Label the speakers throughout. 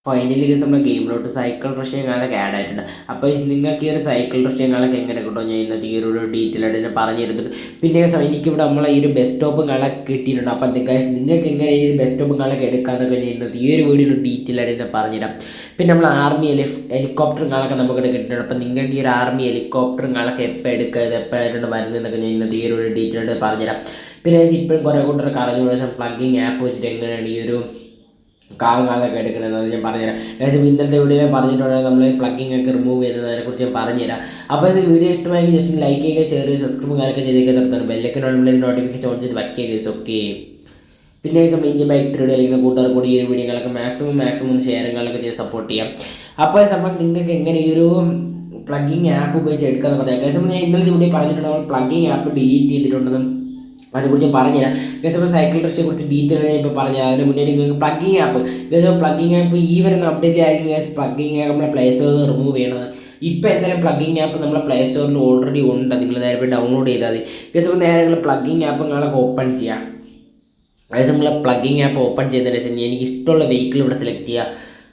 Speaker 1: Finally guys നമ്മുടെ ഗെയിമിലോട്ട് cycle റഷ്യങ്ങളൊക്കെ add ആയിട്ടുണ്ട്. അപ്പോൾ നിങ്ങൾക്ക് ഈ ഒരു സൈക്കിൾ റഷ്യങ്ങളൊക്കെ എങ്ങനെ കിട്ടുമോ ഞാൻ ഇന്നത്തെ ഈ ഒരു ഡീറ്റെയിൽ ആയിട്ട് ഞാൻ പറഞ്ഞു തരുന്നുണ്ട്. പിന്നെ എനിക്കിവിടെ നമ്മളെ ഈ ഒരു ബസ് സ്റ്റോപ്പും കളൊക്കെ കിട്ടിയിട്ടുണ്ട്. അപ്പം നിങ്ങൾക്ക് എങ്ങനെ ഈ ഒരു ബസ് സ്റ്റോപ്പും കളൊക്കെ എടുക്കാമെന്നൊക്കെ ഞാൻ ഇന്നത്തെ ഈ ഒരു വീഡിയോയിൽ ഡീറ്റെയിൽ ആയിട്ട് ഞാൻ പറഞ്ഞുതരാം. പിന്നെ നമ്മൾ ആർമി ഹെലികോപ്റ്ററും കളൊക്കെ നമുക്കിവിടെ കിട്ടിയിട്ടുണ്ട്. അപ്പം നിങ്ങൾക്ക് ഈ ഒരു ആർമി ഹെലികോപ്റ്ററും കളൊക്കെ എപ്പോൾ എടുക്കുക ഇത് എപ്പോഴായിട്ടാണ് വരുന്നതെന്നൊക്കെ ഞാൻ ഇന്നത്തെ ഈ ഒരു ഡീറ്റെയിൽ ആയിട്ട് പറഞ്ഞുതരാം. പിന്നെ ഇപ്പോഴും കുറേ കൂട്ടർക്ക് അറിഞ്ഞ ശേഷം പ്ലഗിങ് ആപ്പ് വെച്ചിട്ട് എങ്ങനെയാണ് ഈ ഒരു കാലൊക്കെ എടുക്കണമെന്നത് ഞാൻ പറഞ്ഞുതരാം. ഏകദേശം ഇന്നത്തെ വീഡിയോ പറഞ്ഞിട്ടുണ്ടെങ്കിൽ നമ്മൾ പ്ലഗിങ് ഒക്കെ റിമൂവ് ചെയ്യുന്നതിനെക്കുറിച്ച് ഞാൻ പറഞ്ഞുതരാം. അപ്പോൾ ഇത് വീഡിയോ ഇഷ്ടമായെങ്കിൽ ജസ്റ്റ് ലൈക്ക് ചെയ്യുക, ഷെയർ ചെയ്യുക, സബ്സ്ക്രൈബ് കാര്യമൊക്കെ ചെയ്തേക്കാൻ നിർത്തുന്നു. ബെല്ലൊക്കെ നോട്ടിഫിക്കേഷൻ ഓൺ ചെയ്ത് വയ്ക്കുക ഗൈസ്. ഓക്കെ, പിന്നെ നമ്മൾ ഇന്ത്യൻ ബൈക്ക് ട്രേഡ് കളിക്കുന്ന കൂട്ടുകാർ കൂടി ഈ ഒരു വീഡിയോകളൊക്കെ മാക്സിമം ഷെയറുകളൊക്കെ ചെയ്ത് സപ്പോർട്ട് ചെയ്യാം. അപ്പോൾ നമ്മൾ നിങ്ങൾക്ക് എങ്ങനെ ഈ ഒരു പ്ലഗിങ് ആപ്പ് ഉപയോഗിച്ച് എടുക്കാമെന്ന് പറയാം. ഏകദേശം ഞാൻ ഇന്നലത്തെ വീഡിയോ പറഞ്ഞിട്ടുണ്ട് നമ്മൾ പ്ലഗിങ് ആപ്പ് ഡിലീറ്റ് ചെയ്തിട്ടുണ്ടെന്നും അതിനെക്കുറിച്ച് പറഞ്ഞുതരാം. ഗൈസ് സൈക്കിൾ റിക്ഷയെ കുറിച്ച് ഡീറ്റെയിൽ ഞാൻ ഇപ്പോൾ പറഞ്ഞുതരാം. അതിന് മുന്നേ നിങ്ങൾക്ക് പ്ലഗിങ് ആപ്പ് പ്ലഗിങ് ആപ്പ് ഈ വരുന്ന അപ്ഡേറ്റ് ആയിരിക്കും ഗൈസ് പ്ലഗിങ് ആപ്പ് നമ്മളെ പ്ലേ സ്റ്റോറിൽ നിന്ന് റിമൂവ് ചെയ്യണത്. ഇപ്പോൾ എന്തായാലും പ്ലഗിങ് ആപ്പ് നമ്മളെ പ്ലേ സ്റ്റോറിൽ ഓൾറെഡി ഉണ്ട്, നിങ്ങൾ നേരെ പോയി ഡൗൺലോഡ് ചെയ്താൽ മതി. ഗൈസ് അപ്പോൾ നേരെ നിങ്ങൾ പ്ലഗിങ് ആപ്പ് നിങ്ങളൊക്കെ ഓപ്പൺ ചെയ്യാം. അതായത് നിങ്ങൾ പ്ലഗിങ് ആപ്പ് ഓപ്പൺ ചെയ്തതിന് ശേഷം എനിക്ക് ഇഷ്ടമുള്ള വെഹിക്കിൾ ഇവിടെ സെലക്ട് ചെയ്യുക.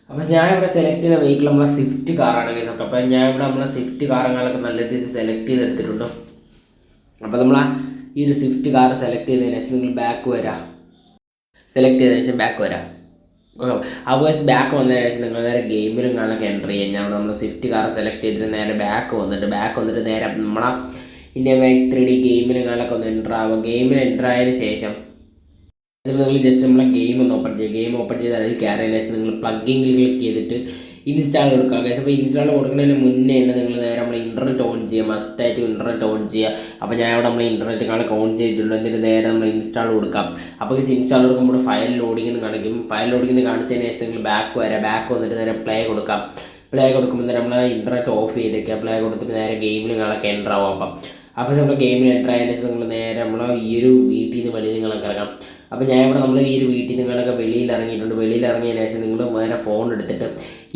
Speaker 1: അപ്പോൾ ഞാൻ ഇവിടെ സെലക്ട് ചെയ്യുന്ന വെഹിക്കിൾ നമ്മളെ സ്വിഫ്റ്റ് കാറാണ് ഗൈസ്. ഒക്കെ അപ്പോൾ ഞാൻ ഇവിടെ നമ്മളെ സ്വിഫ്റ്റ് കാറുകളൊക്കെ നല്ല രീതിയിൽ സെലക്ട് ചെയ്തെടുത്തിട്ടുണ്ട്. അപ്പോൾ നമ്മൾ ഈ ഒരു സ്വിഫ്റ്റ് കാർ സെലക്ട് ചെയ്തതിന് ശേഷം നിങ്ങൾ ബാക്ക് വരാം. സെലക്ട് ചെയ്തതിന് ശേഷം ബാക്ക് വരാം. ഓക്കെ, അപ്പോൾ ബാക്ക് വന്നതിന് ശേഷം നിങ്ങൾ നേരെ ഗെയിമിലും കാണാനൊക്കെ എൻ്റർ ചെയ്യാം. ഞാൻ നമ്മൾ സ്വിഫ്റ്റ് കാർ സെലക്ട് ചെയ്തിട്ട് നേരെ ബാക്ക് വന്നിട്ട് നേരെ നമ്മളെ ഇന്ത്യൻ ബൈക്ക് 3D ഗെയിമിലും കാണാനൊക്കെ ഒന്ന് എൻ്റർ ആവുക. ഗെയിമിൽ എൻ്റർ ആയതിനു ശേഷം നിങ്ങൾ ജസ്റ്റ് നമ്മളെ ഗെയിം ഒന്ന് ഓപ്പൺ ചെയ്യുക. ഗെയിം ഓപ്പൺ ചെയ്ത് അതിൽ കയറിയതിന് ശേഷം നിങ്ങൾ പ്ലഗിങ്ങിൽ ക്ലിക്ക് ചെയ്തിട്ട് ഇൻസ്റ്റാൾ കൊടുക്കുക. അപ്പോൾ ഇൻസ്റ്റാൾ കൊടുക്കുന്നതിന് മുന്നേ തന്നെ നിങ്ങൾ നേരെ നമ്മൾ ഇൻ്റർനെറ്റ് ഓൺ ചെയ്യുക. മസ്റ്റായിട്ട് ഇൻ്റർനെറ്റ് ഓൺ ചെയ്യുക. അപ്പോൾ ഞാൻ ഇവിടെ നമ്മൾ ഇൻ്റർനെറ്റ് കാണാൻ ഓൺ ചെയ്തിട്ടുണ്ട്. എന്നിട്ട് നേരെ നമ്മൾ ഇൻസ്റ്റാൾ കൊടുക്കാം. അപ്പോൾ ഇൻസ്റ്റാൾ കൊടുക്കുമ്പോൾ ഫയൽ ലോഡിംഗ് എന്ന് കാണിക്കും. ഫയൽ ലോഡിംഗ് കാണിച്ചതിന് ശേഷം നിങ്ങൾ ബാക്ക് വന്നിട്ട് നേരെ പ്ലേ കൊടുക്കാം. പ്ലേ കൊടുക്കുമ്പോൾ തന്നെ നമ്മൾ ഇൻ്റർനെറ്റ് ഓഫ് ചെയ്തേക്കുക. പ്ലേ കൊടുത്തിട്ട് നേരെ ഗെയിമിൽ നിങ്ങളൊക്കെ എൻ്റർ ആവും. അപ്പോൾ നമ്മൾ ഗെയിമിൽ എൻ്റർ ആയതിനു ശേഷം നിങ്ങൾ നേരെ നമ്മൾ ഈ ഒരു വീട്ടിൽ നിന്ന് വെളിയിൽ നിങ്ങളൊക്കെ ഇറങ്ങാം. അപ്പോൾ ഞാൻ ഇവിടെ നമ്മൾ ഈ ഒരു വീട്ടിൽ നിങ്ങളൊക്കെ വെളിയിൽ ഇറങ്ങിയിട്ടുണ്ട്. വെളിയിൽ ഇറങ്ങിയതിന് ശേഷം നിങ്ങൾ നേരെ ഫോൺ എടുത്തിട്ട്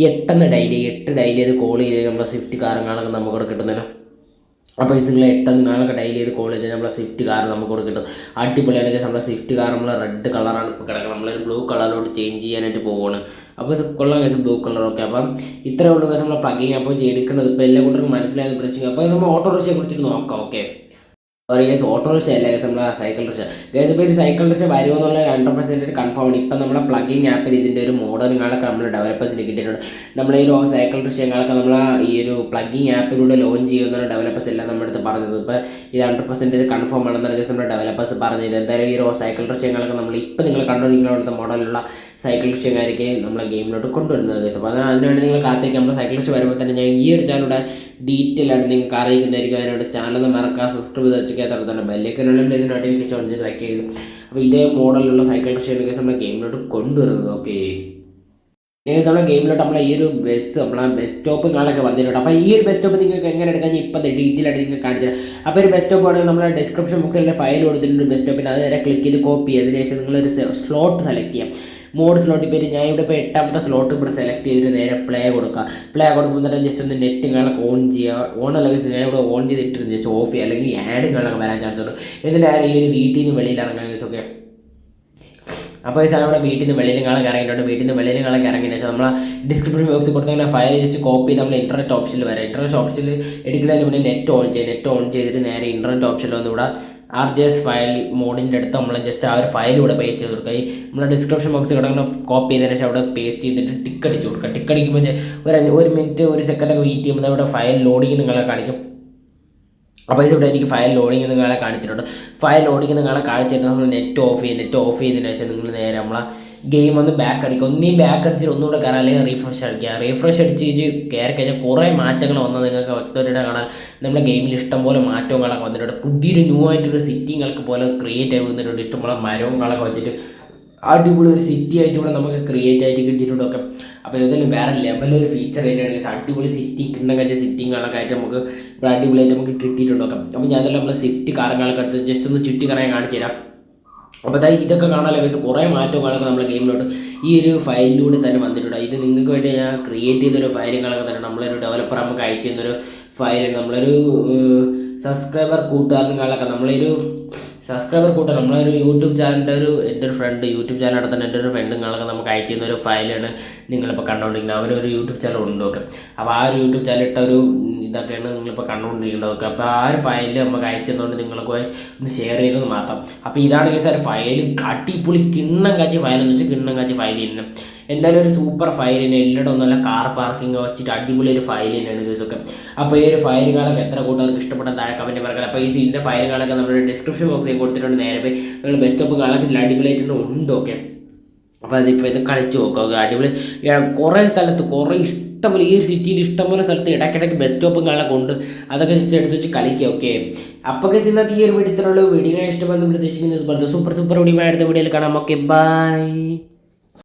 Speaker 1: 8 ഡയൽ ചെയ്ത് കോൾ ചെയ്ത് നമ്മളെ സ്വിഫ്റ്റ് കാറുകളൊക്കെ നമുക്കിവിടെ കിട്ടുന്നല്ലോ. അപ്പോൾ നിങ്ങൾ 8 നിങ്ങളൊക്കെ ഡയൽ ചെയ്ത് കോൾ ചെയ്ത് നമ്മളെ സ്വിഫ്റ്റ് കാർ നമുക്കിവിടെ കിട്ടും. അടിപൊളിയാണെങ്കിൽ നമ്മളെ സ്വിഫ്റ്റ് കാർ നമ്മൾ റെഡ് കളറാണ് ഇപ്പോൾ കിടക്കുന്നത്. നമ്മളൊരു ബ്ലൂ കളറിലോട്ട് ചേഞ്ച് ചെയ്യാനായിട്ട് പോവുകയാണ്. അപ്പോൾ കൊള്ളാം കേസ് ബ്ലൂ കളറൊക്കെ. അപ്പം ഇത്രയേ ഉള്ളൂ കേസ് നമ്മളെ പ്ലഗിങ് അപ്പോൾ ചെയ്തെടുക്കുന്നത്. ഇപ്പോൾ എല്ലാ കൂട്ടർക്കും മനസ്സിലായത് പ്രശ്നം. അപ്പോൾ നമ്മൾ ഓട്ടോറിക്ഷയെ കുറിച്ചിട്ട് നോക്കാം. ഓക്കെ, സോറി ഗൈസ്, ഓട്ടോറിക്ഷ അല്ല ഗൈസ്, നമ്മൾ സൈക്കിൾ റിക്ഷ. ഗൈസ് ഇപ്പോൾ ഒരു സൈക്കിൾ റിക്ഷ വരുമെന്നുള്ള 100% കൺഫേം ആണ്. ഇപ്പം നമ്മളെ പ്ലഗിങ് ആപ്പിൽ ഇതിൻ്റെ ഒരു മോഡലുകളൊക്കെ നമ്മൾ ഡെവലപ്പേഴ്സിന് കിട്ടിയിട്ടുണ്ട്. നമ്മൾ ഈ സൈക്കിൾ റിക്ഷകളൊക്കെ നമ്മൾ ഈ ഒരു പ്ലഗിങ് ആപ്പിലൂടെ ലോഞ്ച് ചെയ്യുന്ന ഡെവലപ്പേഴ്സ് എല്ലാം നമ്മുടെ അടുത്ത് പറഞ്ഞത്. ഇപ്പോൾ ഇത് 100% കൺഫേം ആണെന്നാണ് ഗൈസ് നമ്മുടെ ഡെവലപ്പേഴ്സ് പറഞ്ഞത്. എന്തായാലും ഈ സൈക്കിൾ റിക്ഷകളൊക്കെ നമ്മൾ ഇപ്പോൾ നിങ്ങൾ കണ്ടുകൊണ്ടിരിക്കുന്ന അവിടുത്തെ മോഡലുള്ള സൈക്കിൾ റിക്ഷകാരൊക്കെ നമ്മളെ ഗെയിമിലോട്ട് കൊണ്ടുവരുന്നത് ഗൈസ്. അപ്പോൾ അതിനുവേണ്ടി നിങ്ങൾ കാത്തേക്ക് നമ്മുടെ സൈക്കിൾ റിക്ഷ വരുമ്പോൾ തന്നെ ഞാൻ ഈ ഒരു ചാനലിലൂടെ ഡീറ്റെയിൽ ആയിട്ട് നിങ്ങൾക്ക് അറിയിക്കുന്നതായിരിക്കും. അതിനോട് ചാനൽ മറക്കാൻ സബ്സ്ക്രൈബ് ചെയ്ത് വെച്ചൊക്കെ തരത്തുണ്ട്. ബെല്ലേക്കിനുള്ളിൽ ഇതിന് നോട്ടിഫിക്കേഷൻ ഓൺ ചെയ്ത് വയ്ക്കുക. അപ്പോൾ ഇതേ മോഡലുള്ള സൈക്കിൾ റിക്ഷയൊക്കെ നമ്മുടെ ഗെയിമിലോട്ട് കൊണ്ടുവരുന്നത്. ഓക്കെ, നിങ്ങൾക്ക് നമ്മുടെ ഗെയിമിലോട്ട് നമ്മളെ ഈ ഒരു നമ്മളെ ബസ് സ്റ്റോപ്പുകളൊക്കെ വന്നിട്ടുണ്ട്. അപ്പോൾ ഈ ഒരു ബസ് സ്റ്റോപ്പ് നിങ്ങൾക്ക് എങ്ങനെ എടുക്കാൻ ഇപ്പോൾ ഡീറ്റെയിൽ ആയിട്ട് നിങ്ങൾക്ക് കാണിച്ചു തരാം. അപ്പോൾ ഒരു ബസ് സ്റ്റോപ്പ് ആണെങ്കിൽ നമ്മളെ ഡിസ്ക്രിപ്ഷൻ ബോക്സിൽ ഫയൽ കൊടുത്തിട്ടുണ്ട് ബസ് സ്റ്റോപ്പിന്. അത് നേരെ ക്ലിക്ക് ചെയ്ത് കോപ്പി ചെയ്തതിനു ശേഷം നിങ്ങളൊരു സ്ലോട്ട് സെലക്ട് ചെയ്യാം. മോഡ് സ്ലോട്ടിൽ പോയിട്ട് ഞാൻ ഇവിടെ ഇപ്പോൾ 8ാമത്തെ സ്ലോട്ട് ഇവിടെ സെലക്ട് ചെയ്തിട്ട് നേരെ പ്ലേ കൊടുക്കുക. പ്ലേ കൊടുക്കുമ്പോൾ തന്നെ ജസ്റ്റ് ഒന്ന് നെറ്റുകളൊക്കെ ഓൺ ചെയ്യുക. ഓണല്ലെങ്കിൽ ഞാൻ ഇവിടെ ഓൺ ചെയ്തിട്ട് ജസ്റ്റ് ഓഫ് ചെയ്യുക, അല്ലെങ്കിൽ ആഡുകളൊക്കെ വരാൻ ചാൻസ് ഉണ്ട്. എന്നിട്ട് ഈ ഒരു വീട്ടിൽ നിന്ന് വെളിയിൽ ഇറങ്ങാൻ കേസൊക്കെ. അപ്പോൾ ഈ സാധനം നമ്മുടെ വീട്ടിൽ നിന്ന് വെളിയിൽ നിങ്ങളൊക്കെ ഇറങ്ങിയിട്ടുണ്ട്. വീട്ടിൽ നിന്ന് വെളിയിൽ നിങ്ങളൊക്കെ ഇറങ്ങിയെന്ന് വെച്ചാൽ നമ്മൾ ഡിസ്ക്രിപ്ഷൻ ബോക്സിൽ കൊടുത്ത ഫയൽ വെച്ച് കോപ്പി ചെയ്ത് നമ്മൾ ഇൻ്റർനെറ്റ് ഓപ്ഷനിൽ വരാം. ഇൻ്റർനെറ്റ് ഓപ്ഷനിൽ എടുക്കുന്നതിന് മുന്നേ നെറ്റ് ഓൺ ചെയ്തിട്ട് നേരെ ഇൻ്റർനെറ്റ് ഓപ്ഷനിൽ വന്ന് ഇവിടെ RJS ഫയൽ മോഡിൻ്റെ അടുത്ത് നമ്മൾ ജസ്റ്റ് ആ ഒരു ഫയൽ ഇവിടെ പേസ്റ്റ് ചെയ്ത് കൊടുക്കുക. ഈ നമ്മുടെ ഡിസ്ക്രിപ്ഷൻ ബോക്സ് കിടക്കുന്ന കോപ്പി ചെയ്തതിന് ശേഷം അവിടെ പേസ്റ്റ് ചെയ്തിട്ട് ടിക്ക് അടിച്ച് കൊടുക്കുക. ടിക്ക് അടിക്കുമ്പോൾ ഒരു മിനിറ്റ് 1 സെക്കൻഡൊക്കെ വെയിറ്റ് ചെയ്യുമ്പോൾ അവിടെ ഫയൽ ലോഡിങ് നിങ്ങളെ കാണിക്കും. അപ്പോൾ ഇവിടെ എനിക്ക് ഫയൽ ലോഡിങ് നിങ്ങളെ കാണിച്ചിട്ടുണ്ട്. ഫയൽ ലോഡിങ് നിങ്ങളെ കാണിച്ചിട്ട് നമ്മൾ നെറ്റ് ഓഫ് ചെയ്തതിന് വെച്ചാൽ നിങ്ങൾ നേരെ നമ്മളെ ഗെയിം ഒന്ന് ബാക്ക് അടിക്കുക. ഒന്നീ ബാക്ക് അടിച്ചിട്ട് ഒന്നുകൂടെ കയറാം, അല്ലെങ്കിൽ റീഫ്രഷ് അടിക്കുക. റീഫ്രഷ് അടിച്ച് കയറി കഴിഞ്ഞാൽ കുറേ മാറ്റങ്ങൾ വന്നത് നിങ്ങൾക്ക് വ്യക്തമായിട്ട് കാണാൻ. നമ്മുടെ ഗെയിമിൽ ഇഷ്ടംപോലെ മാറ്റങ്ങളൊക്കെ വന്നിട്ടുണ്ട്. പുതിയൊരു ന്യൂ ആയിട്ടൊരു സിറ്റിങ്ങൾക്ക് പോലെ ക്രിയേറ്റ് ആയി വന്നിട്ടുണ്ട്. ഇഷ്ടംപോലെ മരങ്ങളൊക്കെ വെച്ചിട്ട് അടിപൊളി ഒരു സിറ്റി ആയിട്ട് ഇവിടെ നമുക്ക് ക്രിയേറ്റ് ആയിട്ട് കിട്ടിയിട്ടുണ്ടൊക്കെ. അപ്പോൾ ഇതിൽ വേറെ ലെവലൊരു ഫീച്ചർ തന്നെയാണ്. അടിപൊളി സിറ്റി കിണ്ണം കഴിച്ച സിറ്റിങ്ങളൊക്കെ ആയിട്ട് നമുക്ക് ഇവിടെ അടിപൊളിയായിട്ട് നമുക്ക് കിട്ടിയിട്ടുണ്ടൊക്കെ. അപ്പോൾ ഞാനെല്ലാം നമ്മൾ സ്വിഫ്റ്റ് കാറുകളൊക്കെ എടുത്ത് ജസ്റ്റ് ഒന്ന് ചുറ്റി കറങ്ങാൻ കാണിച്ചു തരാം. അപ്പോൾ ഇതൊക്കെ കാണാൻ വെച്ചാൽ കുറേ മാറ്റങ്ങളൊക്കെ നമ്മുടെ ഗെയിമിലോട്ട് ഈ ഒരു ഫയലിലൂടെ തന്നെ വന്നിട്ടുണ്ട്. ഇത് നിങ്ങൾക്ക് വേണ്ടി ഞാൻ ക്രിയേറ്റ് ചെയ്തൊരു ഫയലുകളൊക്കെ തന്നെ നമ്മളൊരു ഡെവലപ്പർ നമുക്ക് അയച്ചു തന്നൊരു ഫയൽ. നമ്മളൊരു സബ്സ്ക്രൈബർ കൂട്ടുകാരങ്ങളൊക്കെ നമ്മളൊരു സബ്സ്ക്രൈബർ കൂട്ടാൻ നമ്മളൊരു യൂട്യൂബ് ചാനലിൻ്റെ എൻ്റെ ഒരു ഫ്രണ്ട് യൂട്യൂബ് ചാനൽ നടത്തുന്ന എൻ്റെ ഒരു ഫ്രണ്ടുകളൊക്കെ നമുക്ക് അയച്ചു തരുന്ന ഒരു ഫയലാണ് നിങ്ങളിപ്പോൾ കണ്ടുകൊണ്ടിരിക്കുന്നത്. അവരൊരു യൂട്യൂബ് ചാനൽ ഉണ്ട് ഒക്കെ. അപ്പോൾ ആ ഒരു യൂട്യൂബ് ചാനൽ ഇട്ട ഒരു ഇതൊക്കെയാണ് നിങ്ങളിപ്പോൾ കണ്ടുകൊണ്ടിരിക്കുന്നത്. അപ്പോൾ ആ ഒരു ഫയലിൽ നമുക്ക് അയച്ചു തന്നുകൊണ്ട് നിങ്ങൾക്ക് ഒന്ന് ഷെയർ ചെയ്തത് മാത്രം. അപ്പോൾ ഇതാണ് സാർ ഫയൽ, അടിപൊളി കിണ്ണം കാച്ചി ഫയലെന്ന് വെച്ചാൽ കിണ്ണം കാച്ചി ഫയൽ തന്നെ. എന്തായാലും ഒരു സൂപ്പർ ഫയലിന് എല്ലായിടും ഒന്നുമല്ല, കാർ പാർക്കിംഗ് വെച്ചിട്ട് അടിപൊളി ഒരു ഫയൽ തന്നെയാണ് ഇതൊക്കെ. അപ്പോൾ ഈ ഒരു ഫയലുകളൊക്കെ എത്ര കൂട്ടുകാർക്ക് ഇഷ്ടപ്പെട്ട താഴെ കമൻറ്റ് പറയാം. അപ്പോൾ ഇതിൻ്റെ ഫയലുകളൊക്കെ നമ്മുടെ ഡിസ്ക്രിപ്ഷൻ ബോക്സിൽ കൊടുത്തിട്ടുണ്ട്. നേരെ പോയി നിങ്ങൾ ബെസ്റ്റ് ഓഫ് കളത്തിൽ അടിപൊളിയായിട്ടുണ്ട് ഉണ്ടോക്കെ. അപ്പോൾ അതിപ്പോൾ ഇത് കളിച്ച് നോക്കുക. അടിപൊളി കുറേ സ്ഥലത്ത് കുറേ ഇഷ്ടംപോലെ ഈ സിറ്റിയിൽ ഇഷ്ടംപോലെ സ്ഥലത്ത് ഇടയ്ക്കിടയ്ക്ക് ബസ് സ്റ്റോപ്പും കാണാനൊക്കെ ഉണ്ട്. അതൊക്കെ ജസ്റ്റ് എടുത്ത് വെച്ച് കളിക്കുക. ഓക്കെ, അപ്പോൾ ചെന്നാൽ ഈ ഒരു വീഡിയോ ഇഷ്ടപ്പെടുന്നു പ്രതീക്ഷിക്കുന്നത്. സൂപ്പർ വീഡിയോ അടുത്ത വീഡിയോയിൽ കാണാം. Okay, by.